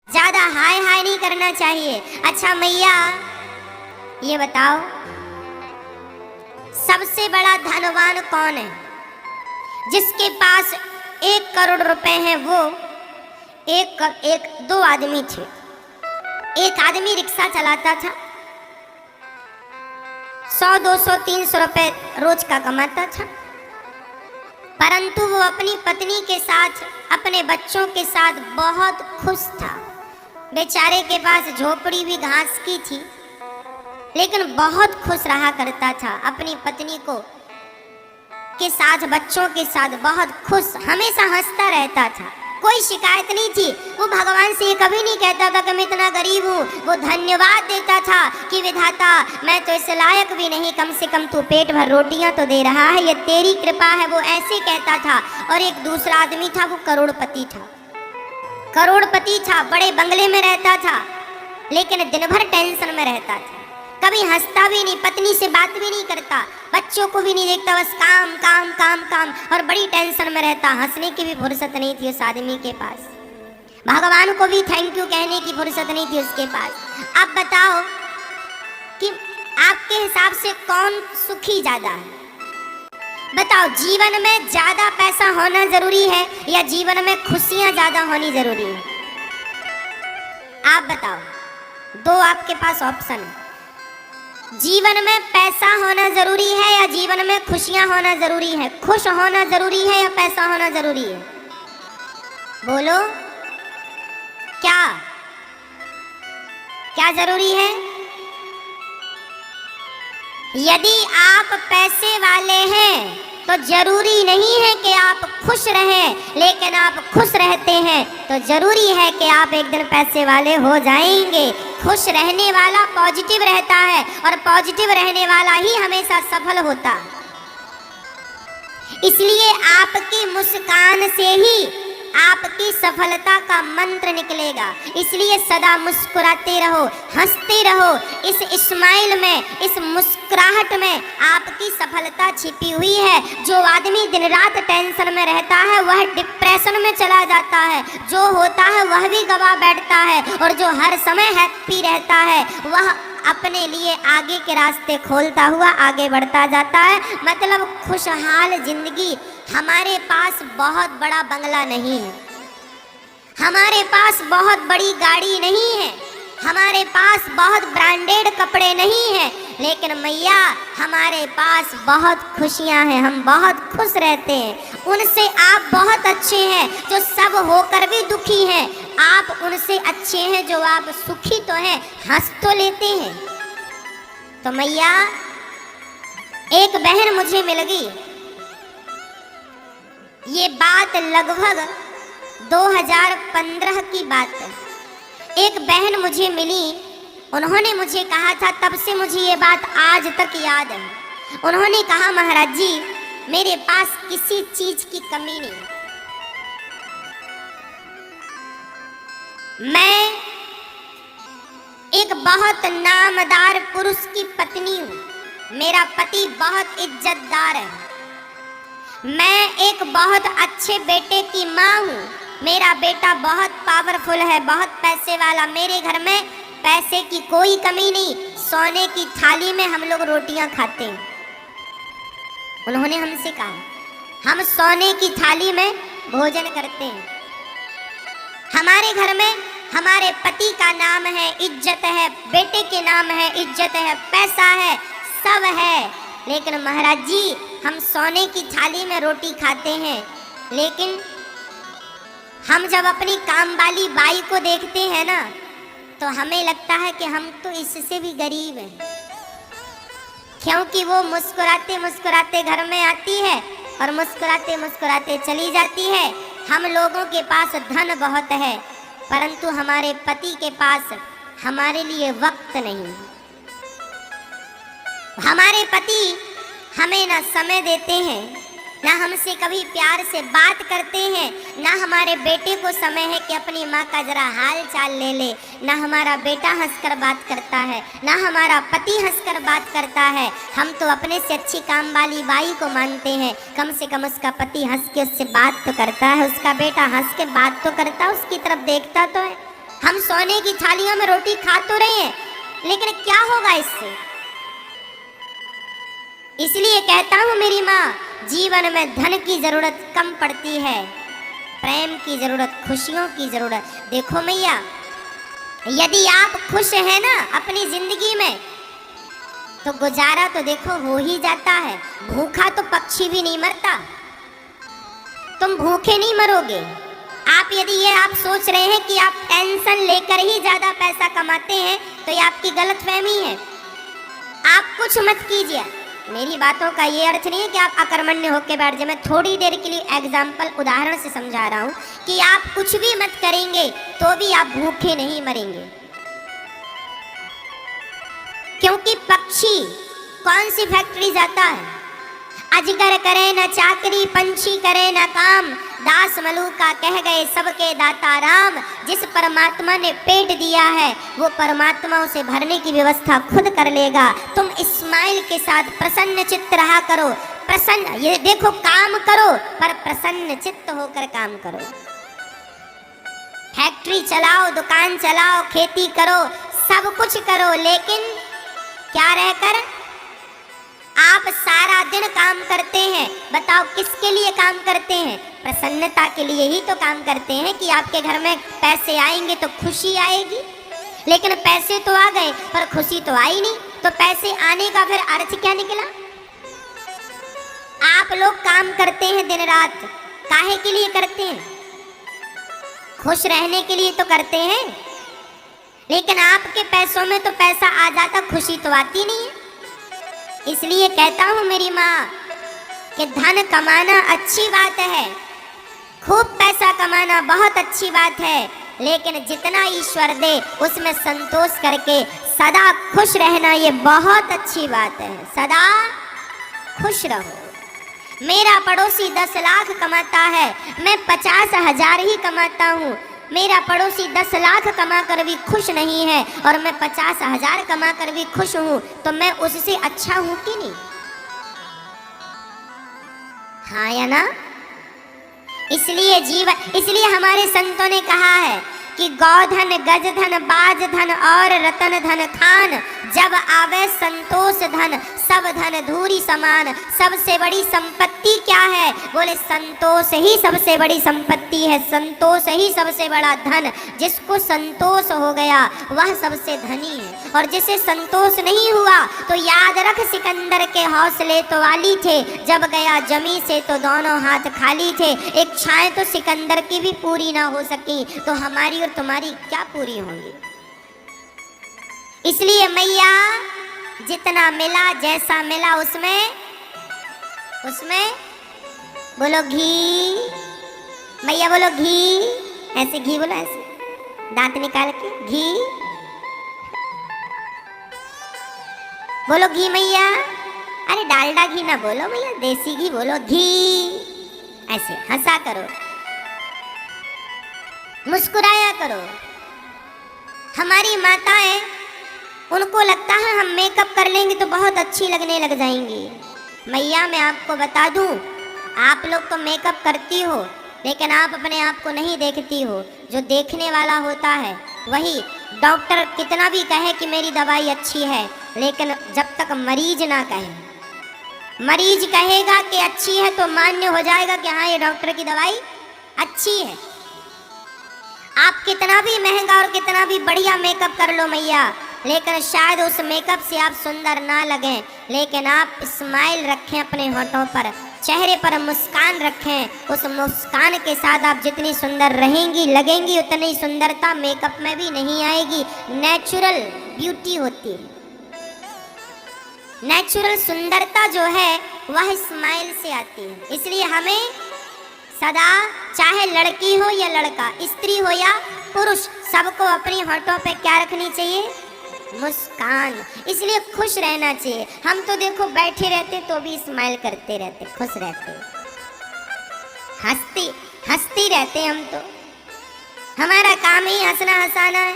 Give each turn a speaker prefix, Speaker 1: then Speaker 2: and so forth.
Speaker 1: ज्यादा हाय हाय नहीं करना चाहिए। अच्छा मैया ये बताओ, सबसे बड़ा धनवान कौन है? जिसके पास 1 करोड़ रुपए हैं वो दो आदमी थे। एक आदमी रिक्शा चलाता था, 100, 200, 300 रुपए रोज का कमाता था, परंतु वो अपनी पत्नी के साथ, अपने बच्चों के साथ बहुत खुश था। बेचारे के पास झोपड़ी भी घास की थी, लेकिन बहुत खुश रहा करता था अपनी पत्नी को के साथ, बच्चों के साथ बहुत खुश, हमेशा हंसता रहता था, कोई शिकायत नहीं थी। वो भगवान से ये कभी नहीं कहता था कि मैं इतना गरीब हूँ, वो धन्यवाद देता था कि विधाता मैं तो इस लायक भी नहीं, कम से कम तू पेट भर रोटियां तो दे रहा है, ये तेरी कृपा है, वो ऐसे कहता था। और एक दूसरा आदमी था, वो करोड़पति था, करोड़पति था, बड़े बंगले में रहता था, लेकिन दिन भर टेंशन में रहता था, कभी हंसता भी नहीं, पत्नी से बात भी नहीं करता, बच्चों को भी नहीं देखता, बस काम काम काम काम, और बड़ी टेंशन में रहता। हंसने की भी फुर्सत नहीं थी उस आदमी के पास, भगवान को भी थैंक यू कहने की फुर्सत नहीं थी उसके पास। अब बताओ कि आपके हिसाब से कौन सुखी ज्यादा है? बताओ, जीवन में ज्यादा पैसा होना जरूरी है या जीवन में खुशियां ज्यादा होनी जरूरी है? आप बताओ, दो आपके पास ऑप्शन है। जीवन में पैसा होना जरूरी है या जीवन में खुशियां होना जरूरी है? खुश होना जरूरी है या पैसा होना जरूरी है? बोलो, क्या क्या जरूरी है? यदि आप पैसे वाले हैं तो जरूरी नहीं है कि आप खुश रहें, लेकिन आप खुश रहते हैं तो जरूरी है कि आप एक दिन पैसे वाले हो जाएंगे। खुश रहने वाला पॉजिटिव रहता है और पॉजिटिव रहने वाला ही हमेशा सफल होता है। इसलिए आपकी मुस्कान से ही आपकी सफलता का मंत्र निकलेगा। इसलिए सदा मुस्कुराते रहो, हंसते रहो। इस स्माइल में, इस मुस्कुराहट में आपकी सफलता छिपी हुई है। जो आदमी दिन रात टेंशन में रहता है वह डिप्रेशन में चला जाता है, जो होता है वह भी गवा बैठता है, और जो हर समय हैप्पी रहता है वह अपने लिए आगे के रास्ते खोलता हुआ आगे बढ़ता जाता है। मतलब खुशहाल जिंदगी। हमारे पास बहुत बड़ा बंगला नहीं है, हमारे पास बहुत बड़ी गाड़ी नहीं है, हमारे पास बहुत ब्रांडेड कपड़े नहीं हैं, लेकिन मैया हमारे पास बहुत खुशियां हैं, हम बहुत खुश रहते हैं। उनसे आप बहुत अच्छे हैं जो सब होकर भी दुखी हैं, आप उनसे अच्छे हैं जो आप सुखी तो हैं, हंस तो लेते हैं। तो मैया एक बहन मुझे मिल गई, ये बात लगभग 2015 की बात है। एक बहन मुझे मिली, उन्होंने मुझे कहा था, तब से मुझे ये बात आज तक याद है। उन्होंने कहा, महाराज जी मेरे पास किसी चीज की कमी नहीं, मैं एक बहुत नामदार पुरुष की पत्नी हूँ, मेरा पति बहुत इज्जतदार है, मैं एक बहुत अच्छे बेटे की माँ हूँ, मेरा बेटा बहुत पावरफुल है, बहुत पैसे वाला, मेरे घर में पैसे की कोई कमी नहीं, सोने की थाली में हम लोग रोटियां खाते हैं। उन्होंने हमसे कहा हम सोने की थाली में भोजन करते हैं, हमारे घर में हमारे पति का नाम है, इज्जत है, बेटे के नाम है, इज्जत है, पैसा है, सब है, लेकिन महाराज जी हम सोने की थाली में रोटी खाते हैं, लेकिन हम जब अपनी काम वाली बाई को देखते हैं ना तो हमें लगता है कि हम तो इससे भी गरीब हैं, क्योंकि वो मुस्कुराते मुस्कुराते घर में आती है और मुस्कुराते मुस्कुराते चली जाती है। हम लोगों के पास धन बहुत है, परंतु हमारे पति के पास हमारे लिए वक्त नहीं। हमारे पति हमें ना समय देते हैं, ना हमसे कभी प्यार से बात करते हैं, ना हमारे बेटे को समय है कि अपनी माँ का जरा हाल चाल ले ले, ना हमारा बेटा हंसकर बात करता है, ना हमारा पति हंसकर बात करता है। हम तो अपने से अच्छी काम वाली बाई को मानते हैं, कम से कम उसका पति हंस के उससे बात तो करता है, उसका बेटा हंस के बात तो करता है, उसकी तरफ देखता तो है। हम सोने की थालियों में रोटी खा तो रहे हैं, लेकिन क्या होगा इससे? इसलिए कहता हूं मेरी माँ, जीवन में धन की जरूरत कम पड़ती है, प्रेम की जरूरत, खुशियों की जरूरत। देखो मैया, यदि आप खुश हैं ना अपनी जिंदगी में, तो गुजारा तो देखो हो ही जाता है। भूखा तो पक्षी भी नहीं मरता, तुम भूखे नहीं मरोगे। आप यदि ये आप सोच रहे हैं कि आप टेंशन लेकर ही ज्यादा पैसा कमाते हैं, तो ये आपकी गलतफहमी है। आप कुछ मत कीजिए। मेरी बातों का ये अर्थ नहीं है कि आप अकर्मण्य होकर बैठ जाए। मैं थोड़ी देर के लिए एग्जाम्पल, उदाहरण से समझा रहा हूँ कि आप कुछ भी मत करेंगे तो भी आप भूखे नहीं मरेंगे। क्योंकि पक्षी कौन सी फैक्ट्री जाता है? अजगर करे न चाकरी, पंछी करे न काम, दास मलूका कह गए सबके दाता राम। जिस परमात्मा ने पेट दिया है, वो परमात्मा उसे भरने की व्यवस्था खुद कर लेगा। तुम स्माइल के साथ प्रसन्न चित्त रहा करो। प्रसन्न, ये देखो, काम करो पर प्रसन्न चित्त होकर काम करो। फैक्ट्री चलाओ, दुकान चलाओ, खेती करो, सब कुछ करो, लेकिन क्या रहकर आप सारा दिन काम करते हैं। बताओ किसके लिए काम करते हैं? प्रसन्नता के लिए ही तो काम करते हैं कि आपके घर में पैसे आएंगे तो खुशी आएगी। लेकिन पैसे तो आ गए पर खुशी तो आई नहीं, तो पैसे आने का फिर अर्थ क्या निकला? आप लोग काम करते हैं दिन रात, काहे के लिए करते हैं? खुश रहने के लिए तो करते हैं, लेकिन आपके पैसों में तो पैसा आ जाता, खुशी तो आती नहीं है। इसलिए कहता हूं मेरी माँ कि धन कमाना अच्छी बात है, खूब पैसा कमाना बहुत अच्छी बात है, लेकिन जितना ईश्वर दे उसमें संतोष करके सदा खुश रहना ये बहुत अच्छी बात है। सदा खुश रहो। मेरा पड़ोसी 10 लाख कमाता है, मैं 50,000 ही कमाता हूँ। मेरा पड़ोसी 10 लाख कमा कर भी खुश नहीं है और मैं 50,000 कमा कर भी खुश हूँ, तो मैं उससे अच्छा हूँ कि नहीं? हाँ या ना? इसलिए हमारे संतों ने कहा है कि गौधन, गजधन, बाजधन और रतन धन खान, जब आवे संतोष धन, सब धन धूरी समान। सबसे बड़ी संपत्ति क्या है? बोले संतोष ही सबसे बड़ी संपत्ति है, संतोष ही सबसे बड़ा धन। जिसको संतोष हो गया वह सबसे धनी है, और जिसे संतोष नहीं हुआ तो याद रख, सिकंदर के हौसले तो वाली थे, जब गया जमी से तो दोनों हाथ खाली थे। इच्छाएं तो सिकंदर की भी पूरी ना हो सकी, तो हमारी और तुम्हारी क्या पूरी होंगी? इसलिए मैया, जितना मिला, जैसा मिला, उसमें बोलो घी। मैया बोलो घी, ऐसे घी बोलो, ऐसे दांत निकाल के घी बोलो, घी मैया। अरे डालडा घी ना बोलो मैया, देसी घी बोलो, घी। ऐसे हंसा करो, मुस्कुराया करो। हमारी माताएं, उनको लगता है हम मेकअप कर लेंगे तो बहुत अच्छी लगने लग जाएंगी। मैया मैं आपको बता दूं, आप लोग तो मेकअप करती हो, लेकिन आप अपने आप को नहीं देखती हो। जो देखने वाला होता है वही, डॉक्टर कितना भी कहे कि मेरी दवाई अच्छी है, लेकिन जब तक मरीज ना कहे, मरीज कहेगा कि अच्छी है तो मान्य हो जाएगा कि हाँ ये डॉक्टर की दवाई अच्छी है। आप कितना भी महंगा और कितना भी बढ़िया मेकअप कर लो मैया, लेकिन शायद उस मेकअप से आप सुंदर ना लगें, लेकिन आप स्माइल रखें अपने होठों पर, चेहरे पर मुस्कान रखें। उस मुस्कान के साथ आप जितनी सुंदर रहेंगी, लगेंगी, उतनी सुंदरता मेकअप में भी नहीं आएगी। नेचुरल ब्यूटी होती है, नेचुरल सुंदरता जो है वह स्माइल से आती है। इसलिए हमें सदा, चाहे लड़की हो या लड़का, स्त्री हो या पुरुष, सबको अपनी होठों पे क्या रखनी चाहिए? मुस्कान। इसलिए खुश रहना चाहिए। हम तो देखो बैठे रहते तो भी स्माइल करते रहते, खुश रहते, हंसती रहते। हम तो, हमारा काम ही हंसना हंसाना है।